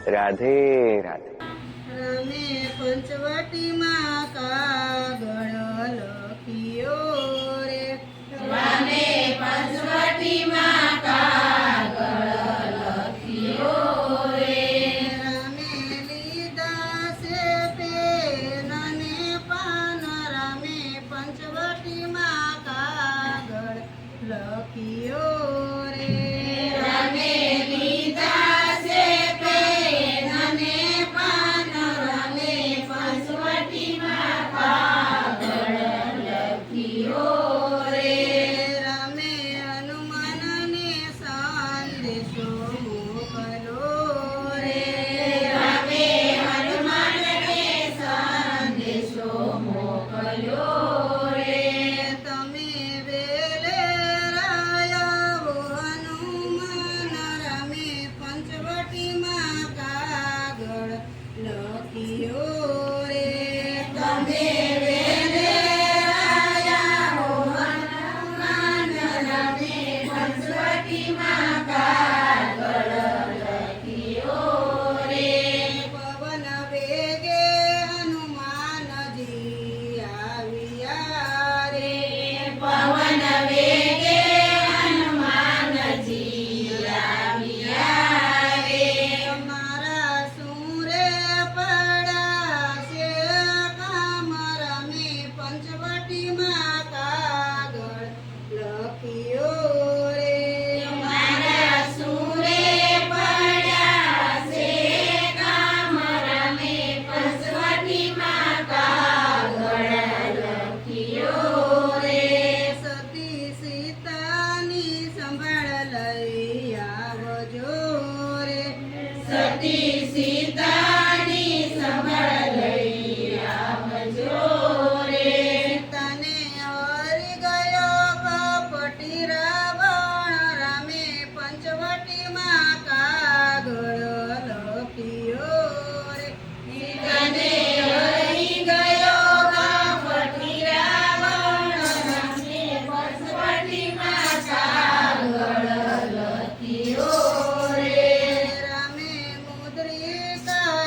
રાધે રાધે. રામે પંચવટીમાં કાગળ લખ્યો રે. રામે પંચવટીમાં કાગળ લખ્યો રે. રામે લીધા છે પેન ને પાન. રામે પંચવટીમાં કાગળ લખ્યો રે. રામે લીધા છે પેન અને પાન. રામે પંચવટીમાં કાગળ લખ્યો રે. રામે હનુમાનને સંદેશો મોકલ્યો રે. રામે હનુમાનને સંદેશો મોકલ્યો રે. તમે વેલે રાયાવો હનુમાન. રામે પંચવટીમાં કાગળ લખ્યો રે. તમે વેલે રાયા હો હનુમાન. રામે પંચવટીમાં કાગળ લખ્યો રે. પવન વેગે હનુમાનજી આવ્યા રે. પવન વેગે હનુમાનજી આવ્યા રે. મારા સુરે પડ્યા છે કામ. રામે પંચવટીમાં કાગળ લખ્યો રે. મારા સુરે પડ્યા છે કામ. રામે પંચવટીમાં કાગળ લખ્યો રે. સતી સીતાની સંભાળ લઈ આવજો રે. સતી સીતાની સંભાળ લઈ આવજો રે. સીતાને હરી ગયો કપટી રાવણ. રામે પંચવટીમાં કાગળ લખ્યો રે. સીતાને હરી ગયો કપટી રાવણ. રામે પંચવટીમાં કાગળ લખ્યો રે. રામે મુદ્રિકા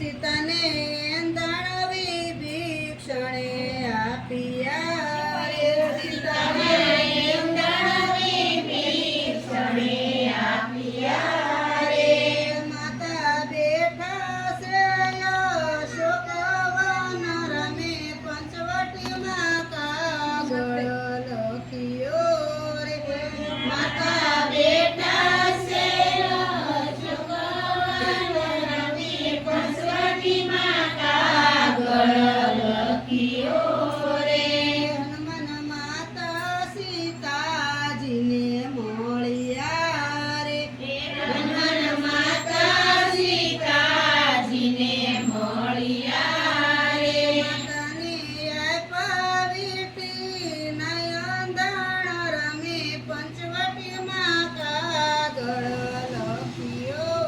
સીતાને એંધાણવી ભીક્ષણે આપ્યા રે સીતાને એંધાણવી ભીક્ષણે આપ્યા રે. માતા બેઠા શ્રેય શોકવન રમે પંચવટીમાં કાગળ લખ્યો રે માતા બેઠા છે ચોકવન રમે પંચવટીમાં કાગળ લખ્યો રે. હનુમાન માતા સીતાજીને મળ્યા રે હનુમાન માતા સીતાજીને મળ્યા રે. માતાને આપ્યા વીંટી નયનદાણ રમે પંચવટીમાં કાગળ લખ્યો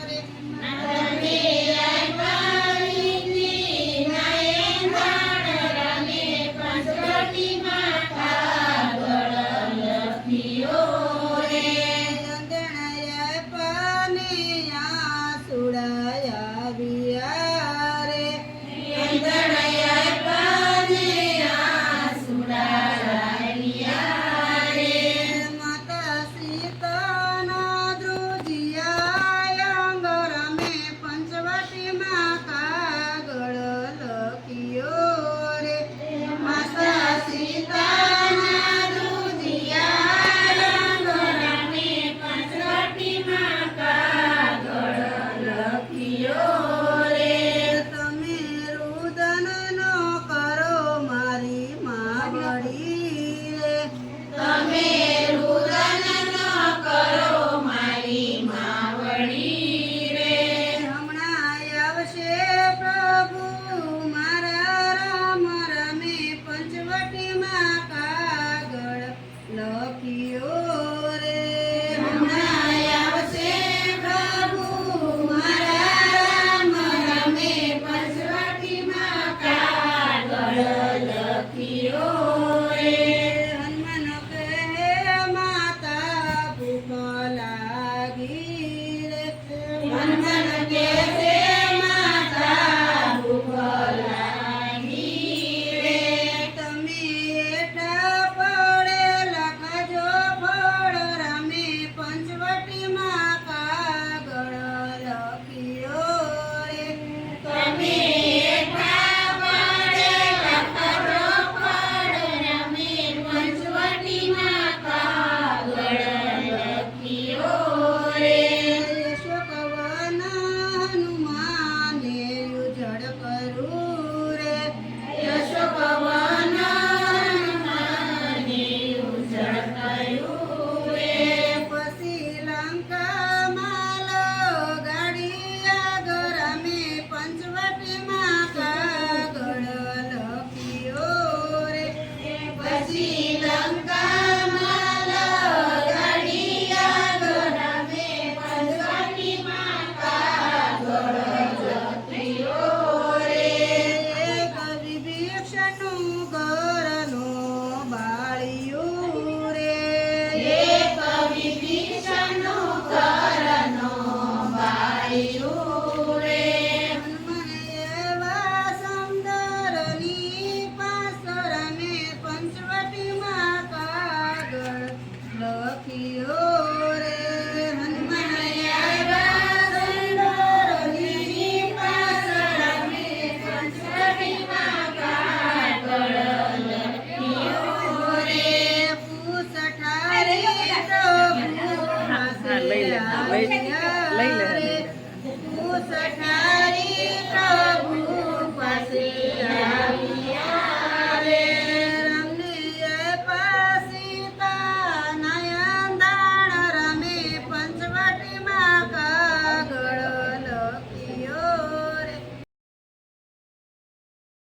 રે માતાને આપ્યા વીંટી નયનદાણ રમે પંચવટીમાં કાગળ લખ્યો રે. અંજણાએ પાને આસુડા આવ્યા રે અંધળાયા પાને આસુડા આવ્યા રે. માતા સીતાના ધ્રુજિયા અંગ રમે પંચવટીમાં કાગળ લખ્યો રે માતા સીતાના દુધિયા રંગ રમે પંચવટીમાં કાગળ લખ્યો રે. તમે રુદન નો કરો મારી માવડી રે તમે રુદન ન કરો મારી માવડી રે. હમણાં આવશે